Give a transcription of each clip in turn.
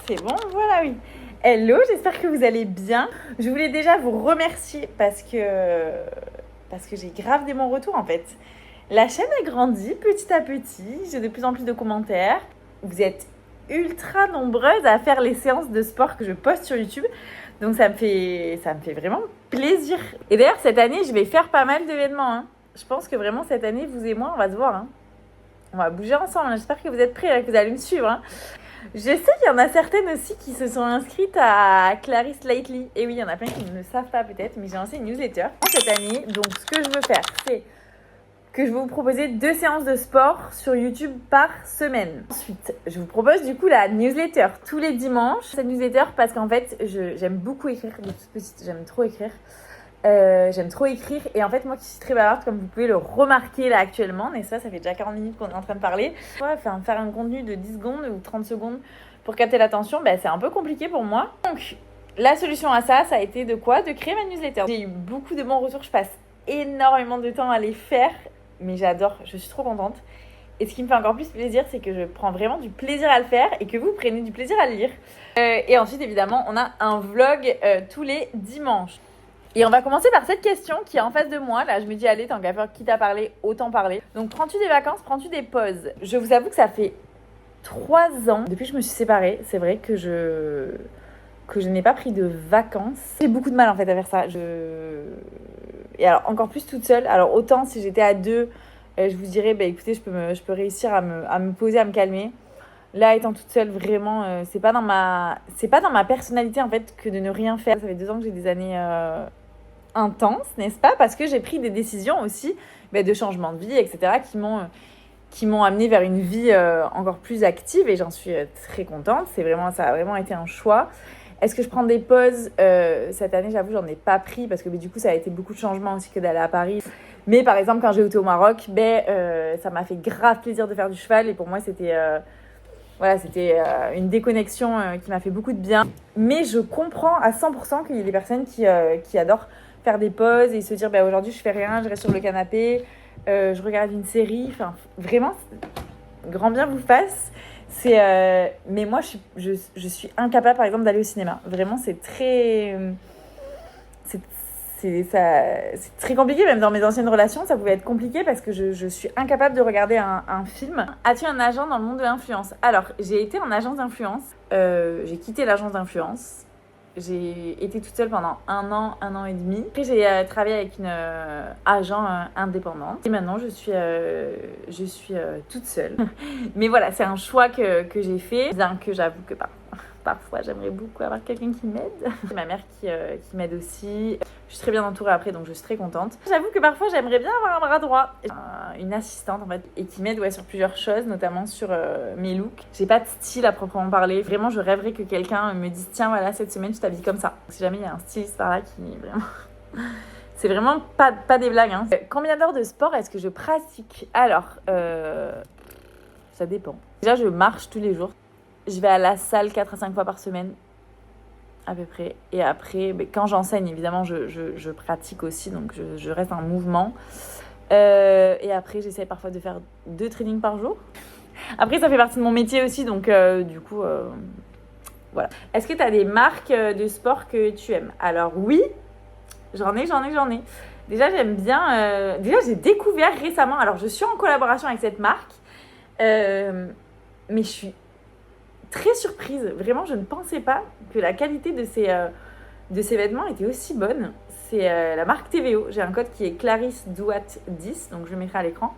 C'est bon, voilà, oui. Hello, j'espère que vous allez bien. Je voulais déjà vous remercier parce que j'ai grave des bons retours en fait. La chaîne a grandi petit à petit, j'ai de plus en plus de commentaires. Vous êtes ultra nombreuses à faire les séances de sport que je poste sur YouTube. Donc ça me fait vraiment plaisir. Et d'ailleurs cette année, je vais faire pas mal d'événements. Hein. Je pense que vraiment cette année, vous et moi, on va se voir. Hein. On va bouger ensemble. J'espère que vous êtes prêts, que vous allez me suivre. Hein. Je sais qu'il y en a certaines aussi qui se sont inscrites à Clarisse Lately. Et oui, il y en a plein qui ne le savent pas peut-être, mais j'ai lancé une newsletter cette année. Donc ce que je veux faire, c'est que je vais vous proposer 2 séances de sport sur YouTube par semaine. Ensuite, je vous propose du coup la newsletter tous les dimanches. Cette newsletter parce qu'en fait, j'aime beaucoup écrire. De toute petite, j'aime trop écrire. Et en fait moi qui suis très bavarde comme vous pouvez le remarquer là actuellement, et ça fait déjà 40 minutes qu'on est en train de parler, faire un contenu de 10 secondes ou 30 secondes pour capter l'attention, c'est un peu compliqué pour moi. Donc la solution à ça a été de créer ma newsletter. J'ai eu beaucoup de bons retours, je passe énormément de temps à les faire, mais j'adore, je suis trop contente. Et ce qui me fait encore plus plaisir, c'est que je prends vraiment du plaisir à le faire et que vous prenez du plaisir à le lire. Et ensuite évidemment on a un vlog tous les dimanches. Et on va commencer par cette question qui est en face de moi. Là, je me dis, allez, tant qu'à faire, quitte à parler, autant parler. Donc, prends-tu des vacances, prends-tu des pauses? Je vous avoue que ça fait 3 ans, depuis que je me suis séparée, c'est vrai que je n'ai pas pris de vacances. J'ai beaucoup de mal, en fait, à faire ça. Et alors, encore plus toute seule. Alors, autant si j'étais à 2, je vous dirais, écoutez, je peux réussir à me poser, à me calmer. Là, étant toute seule, vraiment, c'est pas dans ma personnalité, en fait, que de ne rien faire. Ça fait 2 ans que j'ai des années... intense, n'est-ce pas? Parce que j'ai pris des décisions aussi de changement de vie, etc., qui m'ont amenée vers une vie encore plus active et j'en suis très contente. Ça a vraiment été un choix. Est-ce que je prends des pauses? Cette année, j'avoue, j'en ai pas pris parce que du coup, ça a été beaucoup de changements aussi que d'aller à Paris. Mais par exemple, quand j'ai été au Maroc, ça m'a fait grave plaisir de faire du cheval et pour moi, c'était une déconnexion qui m'a fait beaucoup de bien. Mais je comprends à 100% qu'il y ait des personnes qui adorent faire des pauses et se dire aujourd'hui je fais rien, je reste sur le canapé, je regarde une série, enfin vraiment grand bien vous fasse. Mais moi je suis incapable par exemple d'aller au cinéma. Vraiment c'est très compliqué, même dans mes anciennes relations ça pouvait être compliqué parce que je suis incapable de regarder un film. As-tu un agent dans le monde de l'influence? Alors j'ai été en agence d'influence, j'ai quitté l'agence d'influence. J'ai été toute seule pendant 1 an et demi. Après, j'ai travaillé avec une agent indépendante. Et maintenant, je suis toute seule. Mais voilà, c'est un choix que j'ai fait. Bien que j'avoue que parfois, j'aimerais beaucoup avoir quelqu'un qui m'aide. Ma mère qui m'aide aussi. Je suis très bien entourée après, donc je suis très contente. J'avoue que parfois, j'aimerais bien avoir un bras droit. Une assistante, en fait, et qui m'aide sur plusieurs choses, notamment sur mes looks. J'ai pas de style à proprement parler. Vraiment, je rêverais que quelqu'un me dise, tiens, voilà, cette semaine, tu t'habilles comme ça. Si jamais il y a un styliste par là qui vraiment... C'est vraiment pas des blagues. Hein. Combien d'heures de sport est-ce que je pratique? Alors, ça dépend. Déjà, je marche tous les jours. Je vais à la salle 4 à 5 fois par semaine, à peu près. Et après, quand j'enseigne, évidemment, je pratique aussi, donc je reste en mouvement. Et après, j'essaie parfois de faire 2 trainings par jour. Après, ça fait partie de mon métier aussi, donc du coup, voilà. Est-ce que tu as des marques de sport que tu aimes? Alors oui, j'en ai. Déjà, j'aime bien... déjà, j'ai découvert récemment... Alors, je suis en collaboration avec cette marque, mais je suis très surprise. Vraiment, je ne pensais pas que la qualité de ces vêtements était aussi bonne. C'est la marque TVO. J'ai un code qui est Clarisse Douat 10, donc je le mettrai à l'écran.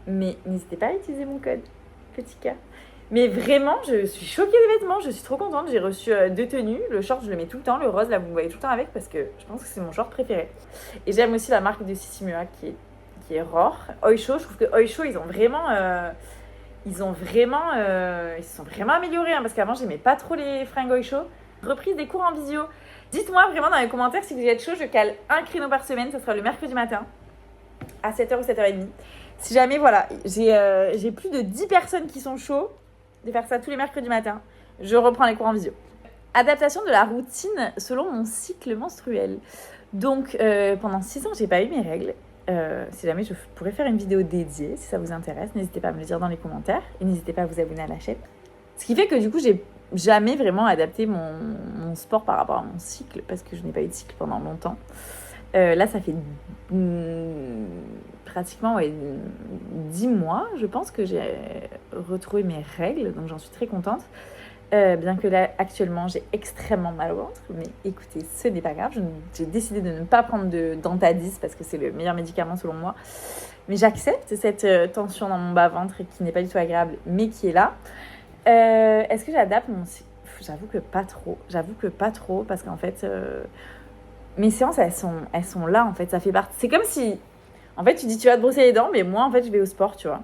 Mais n'hésitez pas à utiliser mon code, petit K. Mais vraiment, je suis choquée des vêtements, je suis trop contente. J'ai reçu 2 tenues. Le short, je le mets tout le temps. Le rose, là, vous me voyez tout le temps avec parce que je pense que c'est mon short préféré. Et j'aime aussi la marque de Sissimua qui est Roar. Oysho, je trouve que Oysho, ils se sont vraiment améliorés. Hein, parce qu'avant, j'aimais pas trop les fringues Oysho. Reprise des cours en visio. Dites-moi vraiment dans les commentaires si vous êtes chaud. Je cale un créneau par semaine. Ça sera le mercredi matin à 7h ou 7h30. Si jamais, voilà, j'ai plus de 10 personnes qui sont chauds de faire ça tous les mercredis matins, je reprends les cours en visio. Adaptation de la routine selon mon cycle menstruel. Donc, pendant 6 ans, j'ai pas eu mes règles. Si jamais je pourrais faire une vidéo dédiée, si ça vous intéresse, n'hésitez pas à me le dire dans les commentaires et n'hésitez pas à vous abonner à la chaîne. Ce qui fait que du coup, jamais vraiment adapté mon sport par rapport à mon cycle, parce que je n'ai pas eu de cycle pendant longtemps. Là, ça fait pratiquement 10 mois, je pense, que j'ai retrouvé mes règles, donc j'en suis très contente. Bien que là, actuellement, j'ai extrêmement mal au ventre, mais écoutez, ce n'est pas grave. J'ai décidé de ne pas prendre de Dentadis parce que c'est le meilleur médicament selon moi. Mais j'accepte cette tension dans mon bas-ventre qui n'est pas du tout agréable, mais qui est là. Est-ce que j'adapte mon cycle ? J'avoue que pas trop, parce qu'en fait, mes séances, elles sont là, en fait. Ça fait partie. C'est comme si, en fait, tu dis tu vas te brosser les dents, mais moi, en fait, je vais au sport, tu vois.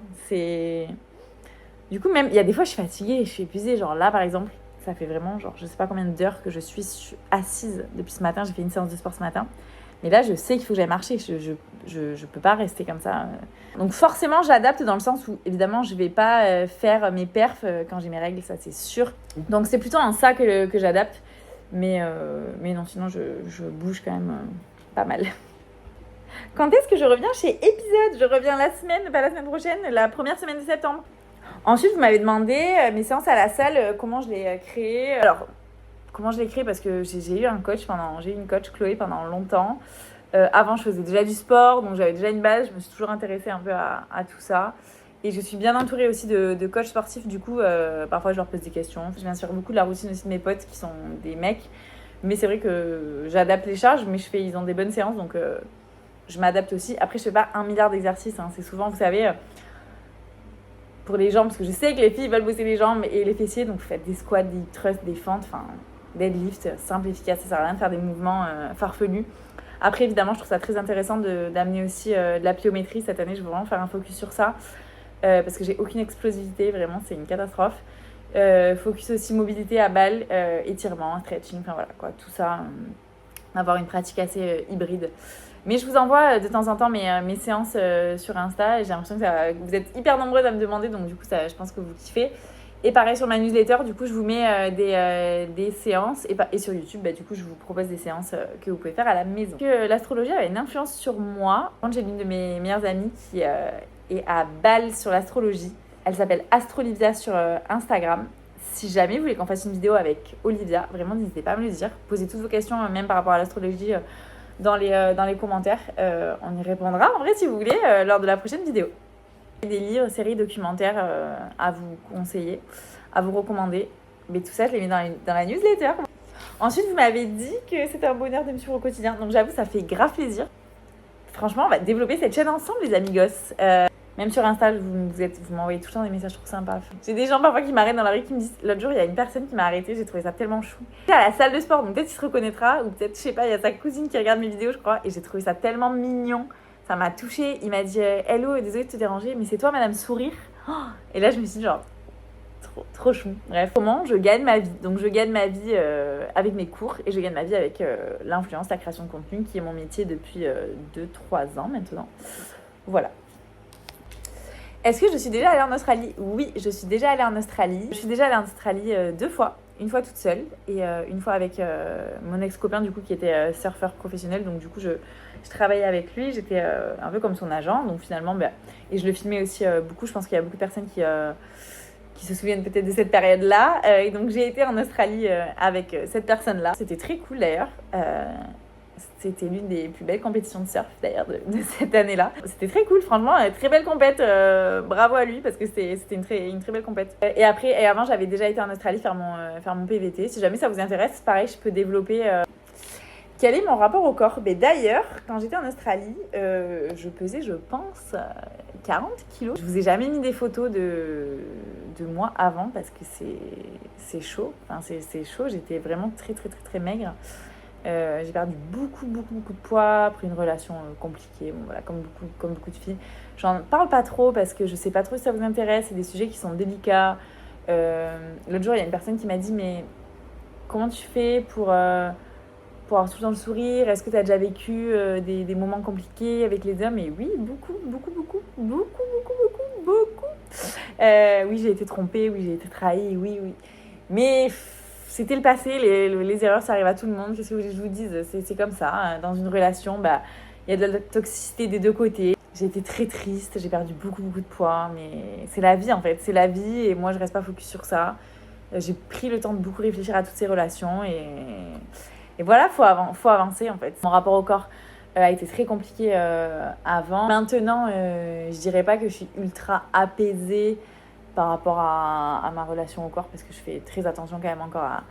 Du coup, même, il y a des fois, je suis fatiguée, je suis épuisée. Genre là, par exemple, ça fait vraiment, genre, je sais pas combien d'heures que je suis assise depuis ce matin. J'ai fait une séance de sport ce matin. Mais là, je sais qu'il faut que j'aille marcher. Je peux pas rester comme ça. Donc forcément, j'adapte dans le sens où, évidemment, je vais pas faire mes perfs quand j'ai mes règles, ça c'est sûr. Donc c'est plutôt en ça que j'adapte. Mais non, sinon, je bouge quand même pas mal. Quand est-ce que je reviens chez Épisode ? Je reviens pas la semaine prochaine, la première semaine de septembre. Ensuite, vous m'avez demandé mes séances à la salle, comment je les créées. Alors, comment je l'ai créé, parce que j'ai eu une coach Chloé pendant longtemps. Avant, je faisais déjà du sport, donc j'avais déjà une base. Je me suis toujours intéressée un peu à tout ça. Et je suis bien entourée aussi de coachs sportifs. Du coup, parfois, je leur pose des questions. Je m'inspire beaucoup de la routine aussi de mes potes qui sont des mecs. Mais c'est vrai que j'adapte les charges, mais ils ont des bonnes séances, donc je m'adapte aussi. Après, je fais pas 1 milliard d'exercices. Hein. C'est souvent, vous savez, pour les jambes, parce que je sais que les filles veulent bosser les jambes et les fessiers. Donc, vous faites des squats, des thrusts, des fentes, deadlift, simple, efficace. Ça sert à rien de faire des mouvements farfelus. Après, évidemment, je trouve ça très intéressant d'amener aussi de la pliométrie. Cette année, je veux vraiment faire un focus sur ça. Parce que j'ai aucune explosivité, vraiment, c'est une catastrophe. Focus aussi mobilité à balle, étirement, stretching, enfin voilà, quoi, tout ça. Avoir une pratique assez hybride. Mais je vous envoie de temps en temps mes séances sur Insta. Et j'ai l'impression que vous êtes hyper nombreuses à me demander, donc du coup, je pense que vous kiffez. Et pareil sur ma newsletter, du coup, je vous mets des séances. Et sur YouTube, du coup, je vous propose des séances que vous pouvez faire à la maison. L'astrologie avait une influence sur moi. Quand j'ai l'une de mes meilleures amies qui est à balle sur l'astrologie. Elle s'appelle Astrolivia sur Instagram. Si jamais vous voulez qu'on fasse une vidéo avec Olivia, vraiment, n'hésitez pas à me le dire. Posez toutes vos questions, même par rapport à l'astrologie, dans les commentaires. On y répondra, en vrai, si vous voulez, lors de la prochaine vidéo. Des livres, séries, documentaires à vous conseiller, à vous recommander. Mais tout ça, je les mets dans la newsletter. Ensuite, vous m'avez dit que c'était un bonheur de me suivre au quotidien. Donc j'avoue, ça fait grave plaisir. Franchement, on va développer cette chaîne ensemble, les amigos. Même sur Insta, vous m'envoyez tout le temps des messages trop sympas. J'ai des gens parfois qui m'arrêtent dans la rue qui me disent... L'autre jour, il y a une personne qui m'a arrêtée, j'ai trouvé ça tellement chou. Il est à la salle de sport, donc peut-être il se reconnaîtra. Ou peut-être, je sais pas, il y a sa cousine qui regarde mes vidéos, je crois. Et j'ai trouvé ça tellement mignon. Ça m'a touchée. Il m'a dit hello, désolée de te déranger, mais c'est toi, Madame Sourire. Et là, je me suis dit, genre, trop chou. Bref, comment je gagne ma vie. Donc, je gagne ma vie avec mes cours et je gagne ma vie avec l'influence, la création de contenu, qui est mon métier depuis 2-3 ans maintenant. Voilà. Est-ce que je suis déjà allée en Australie ? Oui, je suis déjà allée en Australie. Je suis déjà allée en Australie 2 fois. Une fois toute seule et une fois avec mon ex-copain, du coup, qui était surfeur professionnel. Donc, du coup, je travaillais avec lui. J'étais un peu comme son agent. Donc, finalement, et je le filmais aussi beaucoup. Je pense qu'il y a beaucoup de personnes qui se souviennent peut-être de cette période-là. Et donc, j'ai été en Australie avec cette personne-là. C'était très cool, d'ailleurs. C'était l'une des plus belles compétitions de surf d'ailleurs de cette année-là. C'était très cool, franchement, très belle compète. Bravo à lui parce que c'était une très belle compète. Et avant, j'avais déjà été en Australie faire mon PVT. Si jamais ça vous intéresse, pareil, je peux développer. Quel est mon rapport au corps ? D'ailleurs, quand j'étais en Australie, je pesais, je pense, 40 kilos. Je vous ai jamais mis des photos de moi avant parce que c'est chaud. Enfin, c'est chaud. J'étais vraiment très maigre. J'ai perdu beaucoup de poids après une relation compliquée, bon, voilà, comme beaucoup de filles. J'en parle pas trop parce que je sais pas trop si ça vous intéresse, c'est des sujets qui sont délicats. L'autre jour, il y a une personne qui m'a dit mais comment tu fais pour avoir tout le temps le sourire ? Est-ce que tu as déjà vécu des moments compliqués avec les hommes ? Et oui, beaucoup. Oui, j'ai été trompée, oui, j'ai été trahie, oui. Mais c'était le passé, les erreurs, ça arrive à tout le monde. Qu'est-ce que je vous dise ? C'est comme ça. Dans une relation, il y a de la toxicité des deux côtés. J'ai été très triste, j'ai perdu beaucoup de poids. Mais c'est la vie, en fait. C'est la vie et moi, je reste pas focus sur ça. J'ai pris le temps de beaucoup réfléchir à toutes ces relations et voilà, faut avancer en fait. Mon rapport au corps a été très compliqué avant. Maintenant, je dirais pas que je suis ultra apaisée par rapport à ma relation au corps parce que je fais très attention quand même encore à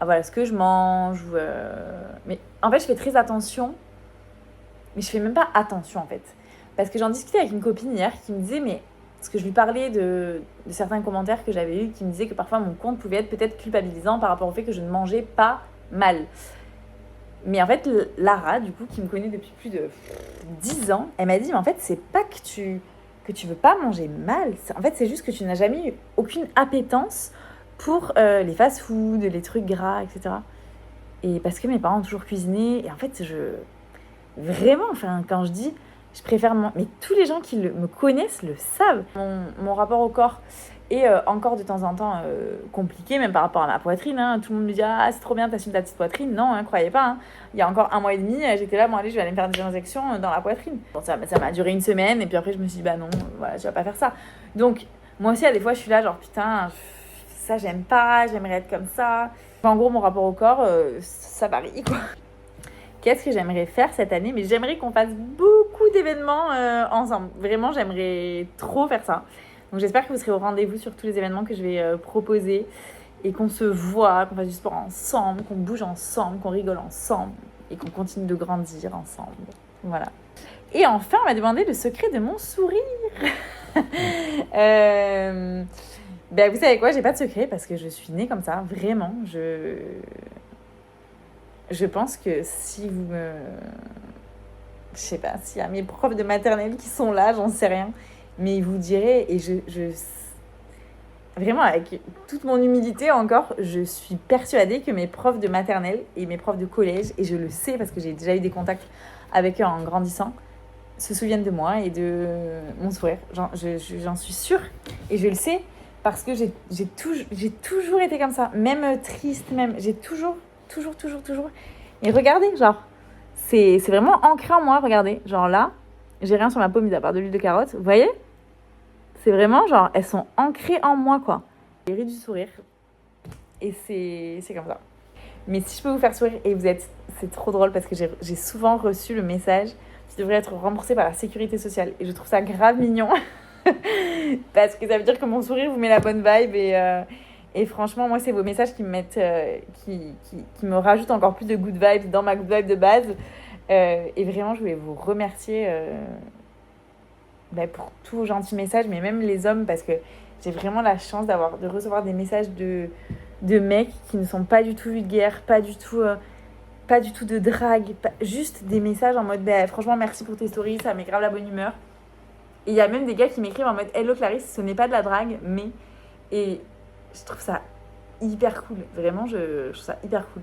voilà, ce que je mange. Mais en fait, je fais très attention, mais je fais même pas attention en fait. Parce que j'en discutais avec une copine hier qui me disait, mais parce que je lui parlais de certains commentaires que j'avais eus qui me disaient que parfois mon compte pouvait être peut-être culpabilisant par rapport au fait que je ne mangeais pas mal. Mais en fait, Lara, du coup, qui me connaît depuis plus de 10 ans, elle m'a dit, mais en fait, c'est pas que tu veux pas manger mal. En fait, c'est juste que tu n'as jamais eu aucune appétence pour les fast-foods, les trucs gras, etc. Et parce que mes parents ont toujours cuisiné. Et en fait, vraiment, enfin, quand je dis, je préfère mais tous les gens qui me connaissent le savent. Mon rapport au corps est encore de temps en temps compliqué, même par rapport à ma poitrine. Hein. Tout le monde me dit, ah, c'est trop bien, t'assumes ta petite poitrine. Non, hein, croyez pas. Hein. Il y a encore 1 mois et demi, j'étais là, bon, allez, je vais aller me faire des injections dans la poitrine. Bon, ça m'a duré 1 semaine, et puis après, je me suis dit, bah non, voilà, je vais pas faire ça. Donc, moi aussi, à des fois, je suis là, genre, putain, ça, j'aime pas, j'aimerais être comme ça. En gros, mon rapport au corps, ça varie, quoi. Qu'est-ce que j'aimerais faire cette année? Mais j'aimerais qu'on fasse beaucoup d'événements ensemble. Vraiment, j'aimerais trop faire ça. Donc j'espère que vous serez au rendez-vous sur tous les événements que je vais proposer et qu'on se voit, qu'on fasse du sport ensemble, qu'on bouge ensemble, qu'on rigole ensemble et qu'on continue de grandir ensemble. Voilà. Et enfin, on m'a demandé le secret de mon sourire. Ben, vous savez quoi? J'ai pas de secret parce que je suis née comme ça. Vraiment, je pense que si vous me... Je sais pas, s'il y a mes profs de maternelle qui sont là, j'en sais rien. Mais ils vous diraient, et vraiment, avec toute mon humilité encore, je suis persuadée que mes profs de maternelle et mes profs de collège, et je le sais parce que j'ai déjà eu des contacts avec eux en grandissant, se souviennent de moi et de mon sourire. J'en suis sûre. Et je le sais parce que j'ai toujours été comme ça. Même triste, même. J'ai toujours. Et regardez, genre, c'est vraiment ancré en moi, regardez. Genre là, j'ai rien sur ma paume mis à part de l'huile de carotte. Vous voyez? C'est vraiment, genre, elles sont ancrées en moi, quoi. J'ai ri du sourire. Et c'est comme ça. Mais si je peux vous faire sourire, et c'est trop drôle parce que j'ai souvent reçu le message qui devrait être remboursé par la sécurité sociale. Et je trouve ça grave mignon. Parce que ça veut dire que mon sourire vous met la bonne vibe et franchement, moi, c'est vos messages qui me mettent, qui me rajoutent encore plus de good vibes dans ma good vibe de base. Et vraiment, je voulais vous remercier pour tous vos gentils messages, mais même les hommes, parce que j'ai vraiment la chance de recevoir des messages de mecs qui ne sont pas du tout vulgaires, pas du tout de drague, juste des messages en mode franchement, merci pour tes stories, ça met grave la bonne humeur. Et il y a même des gars qui m'écrivent en mode hello Clarisse, ce n'est pas de la drague, mais. Et je trouve ça hyper cool. Vraiment, je trouve ça hyper cool.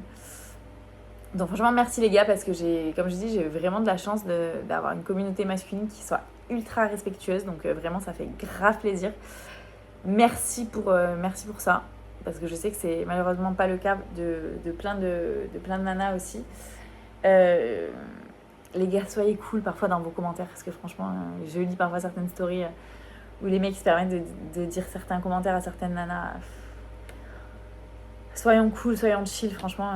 Donc franchement, merci les gars, parce que comme je dis, j'ai vraiment de la chance d'avoir une communauté masculine qui soit ultra respectueuse. Donc vraiment, ça fait grave plaisir. Merci pour ça. Parce que je sais que c'est malheureusement pas le cas de plein de nanas aussi. Les gars, soyez cool parfois dans vos commentaires. Parce que franchement, je lis parfois certaines stories où les mecs se permettent de dire certains commentaires à certaines nanas. Soyons cool, soyons chill, franchement.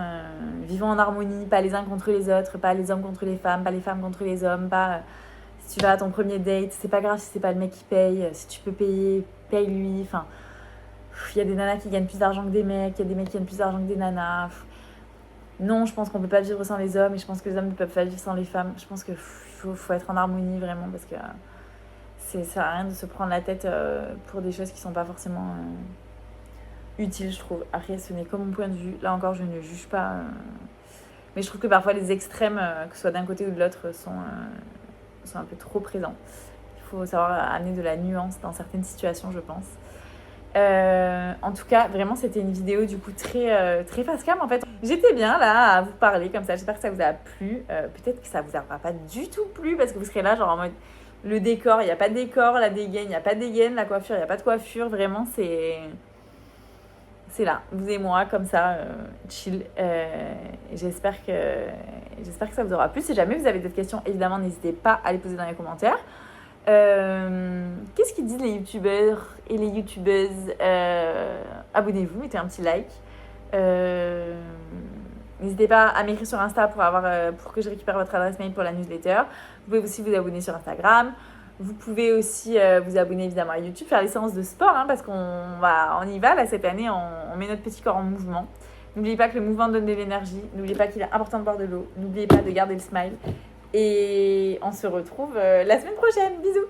Vivons en harmonie, pas les uns contre les autres, pas les hommes contre les femmes, pas les femmes contre les hommes, pas... Si tu vas à ton premier date, c'est pas grave si c'est pas le mec qui paye. Si tu peux payer, paye-lui. Enfin, il y a des nanas qui gagnent plus d'argent que des mecs, il y a des mecs qui gagnent plus d'argent que des nanas. Non, je pense qu'on peut pas vivre sans les hommes et je pense que les hommes ne peuvent pas vivre sans les femmes. Je pense qu'il faut être en harmonie vraiment parce que ça sert à rien de se prendre la tête pour des choses qui sont pas forcément utiles, je trouve. Après, ce n'est que mon point de vue. Là encore, je ne juge pas. Mais je trouve que parfois les extrêmes, que ce soit d'un côté ou de l'autre, sont un peu trop présents. Il faut savoir amener de la nuance dans certaines situations, je pense. En tout cas, vraiment, c'était une vidéo du coup très face cam en fait. J'étais bien là à vous parler comme ça. J'espère que ça vous a plu. Peut-être que ça vous aura pas du tout plu parce que vous serez là genre en mode le décor, il n'y a pas de décor, la dégaine, il n'y a pas de dégaine, la coiffure, il n'y a pas de coiffure. Vraiment, c'est là, vous et moi, comme ça, chill. J'espère que ça vous aura plu. Si jamais vous avez d'autres questions, évidemment, n'hésitez pas à les poser dans les commentaires. Qu'est-ce qu'ils disent les youtubeurs et les youtubeuses? Abonnez-vous, mettez un petit like. N'hésitez pas à m'écrire sur Insta pour que je récupère votre adresse mail pour la newsletter. Vous pouvez aussi vous abonner sur Instagram. Vous pouvez aussi vous abonner évidemment à YouTube, faire les séances de sport, hein, parce on y va là cette année, on met notre petit corps en mouvement. N'oubliez pas que le mouvement donne de l'énergie. N'oubliez pas qu'il est important de boire de l'eau. N'oubliez pas de garder le smile. Et on se retrouve la semaine prochaine. Bisous!